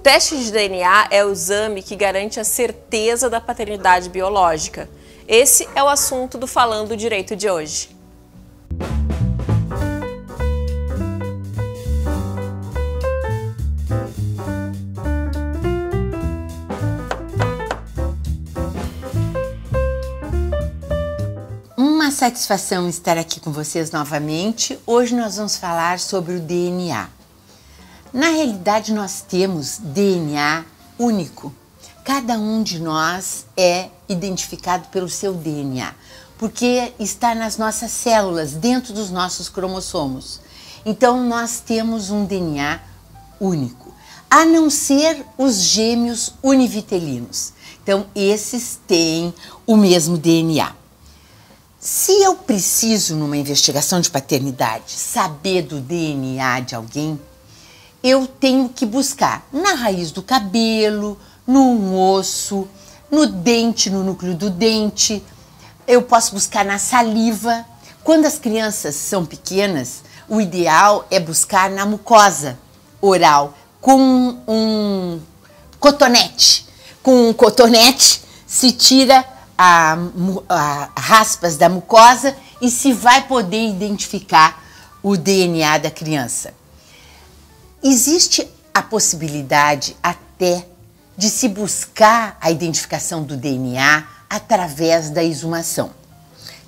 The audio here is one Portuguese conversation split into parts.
teste de DNA é o exame que garante a certeza da paternidade biológica. Esse é o assunto do Falando Direito de hoje. Uma satisfação estar aqui com vocês novamente. Hoje nós vamos falar sobre o DNA. Na realidade, nós temos DNA único. Cada um de nós é identificado pelo seu DNA, porque está nas nossas células, dentro dos nossos cromossomos. Então, nós temos um DNA único, a não ser os gêmeos univitelinos. Então, esses têm o mesmo DNA. Se eu preciso, numa investigação de paternidade, saber do DNA de alguém, eu tenho que buscar na raiz do cabelo, no osso, no dente, no núcleo do dente. Eu posso buscar na saliva. Quando as crianças são pequenas, o ideal é buscar na mucosa oral, com um cotonete. Com um cotonete se tira as raspas da mucosa e se vai poder identificar o DNA da criança. Existe a possibilidade até de se buscar a identificação do DNA através da exumação.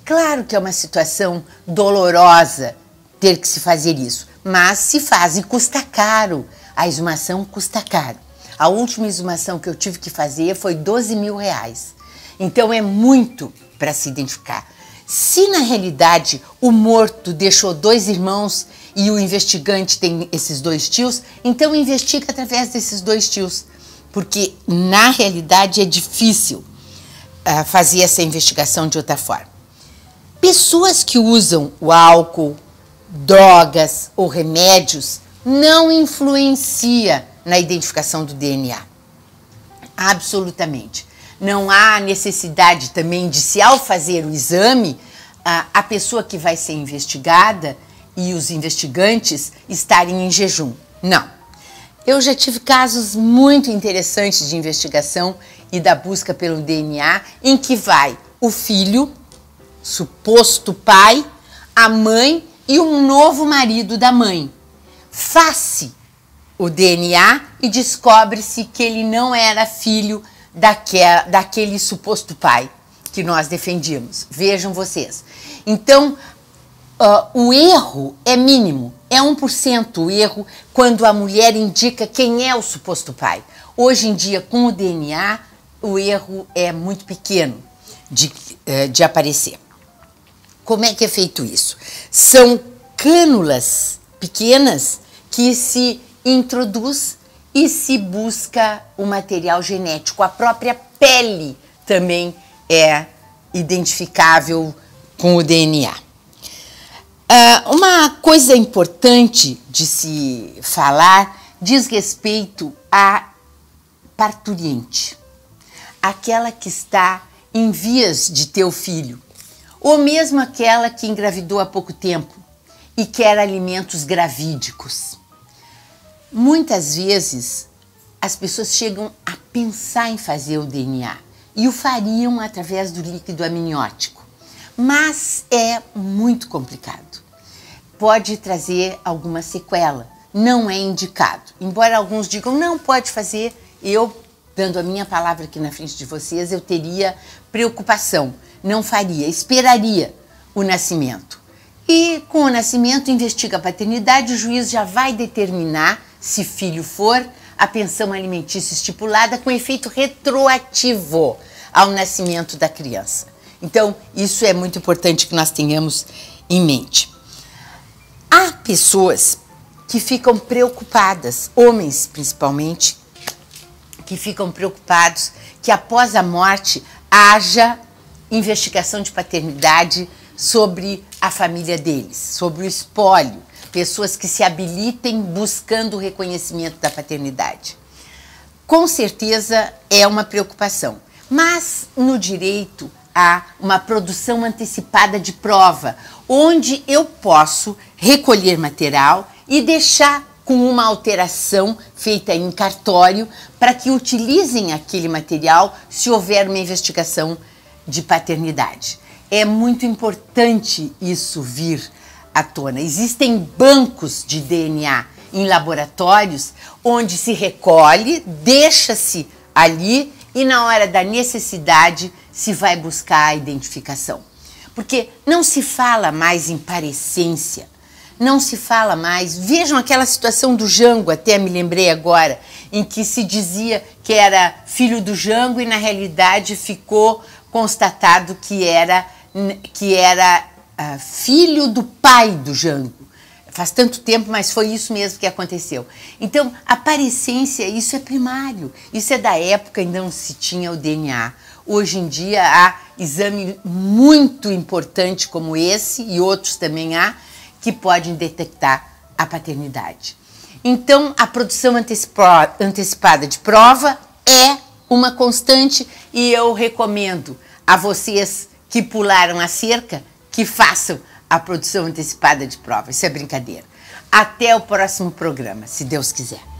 Claro que é uma situação dolorosa ter que se fazer isso, mas se faz e custa caro. A exumação custa caro. A última exumação que eu tive que fazer foi R$12.000. Então é muito para se identificar. Se na realidade o morto deixou 2 irmãos e o investigante tem esses 2 tios, então investiga através desses 2 tios, porque na realidade é difícil fazer essa investigação de outra forma. Pessoas que usam o álcool, drogas ou remédios não influencia na identificação do DNA. Absolutamente. Não há necessidade também de, se ao fazer o exame, a pessoa que vai ser investigada e os investigantes estarem em jejum. Não. Eu já tive casos muito interessantes de investigação e da busca pelo DNA, em que vai o filho, suposto pai, a mãe e um novo marido da mãe. Faz-se o DNA e descobre-se que ele não era filho daquele suposto pai que nós defendíamos. Vejam vocês. Então, o erro é mínimo, é 1% o erro quando a mulher indica quem é o suposto pai. Hoje em dia, com o DNA, o erro é muito pequeno de aparecer. Como é que é feito isso? São cânulas pequenas que se introduz e se busca o material genético. A própria pele também é identificável com o DNA. Uma coisa importante de se falar diz respeito à parturiente, aquela que está em vias de ter o filho, ou mesmo aquela que engravidou há pouco tempo e quer alimentos gravídicos. Muitas vezes as pessoas chegam a pensar em fazer o DNA e o fariam através do líquido amniótico, mas é muito complicado. Pode trazer alguma sequela, não é indicado. Embora alguns digam, não pode fazer, eu, dando a minha palavra aqui na frente de vocês, eu teria preocupação, não faria, esperaria o nascimento. E com o nascimento investiga a paternidade, o juiz já vai determinar, se filho for, a pensão alimentícia estipulada com efeito retroativo ao nascimento da criança. Então, isso é muito importante que nós tenhamos em mente. Há pessoas que ficam preocupadas, homens principalmente, que ficam preocupados que após a morte haja investigação de paternidade sobre a família deles, sobre o espólio, pessoas que se habilitem buscando o reconhecimento da paternidade. Com certeza é uma preocupação, mas no direito há uma produção antecipada de prova, onde eu posso recolher material e deixar com uma alteração feita em cartório para que utilizem aquele material se houver uma investigação de paternidade. É muito importante isso vir à tona. Existem bancos de DNA em laboratórios onde se recolhe, deixa-se ali e na hora da necessidade se vai buscar a identificação. Porque não se fala mais em parecência, não se fala mais. Vejam aquela situação do Jango, até me lembrei agora, em que se dizia que era filho do Jango e na realidade ficou constatado que era filho do pai do Jango. Faz tanto tempo, mas foi isso mesmo que aconteceu. Então, a parecência, isso é primário. Isso é da época em que não se tinha o DNA. Hoje em dia há exame muito importante como esse, e outros também há, que podem detectar a paternidade. Então, a produção antecipada de prova é uma constante e eu recomendo a vocês que pularam a cerca que façam a produção antecipada de prova. Isso é brincadeira. Até o próximo programa, se Deus quiser.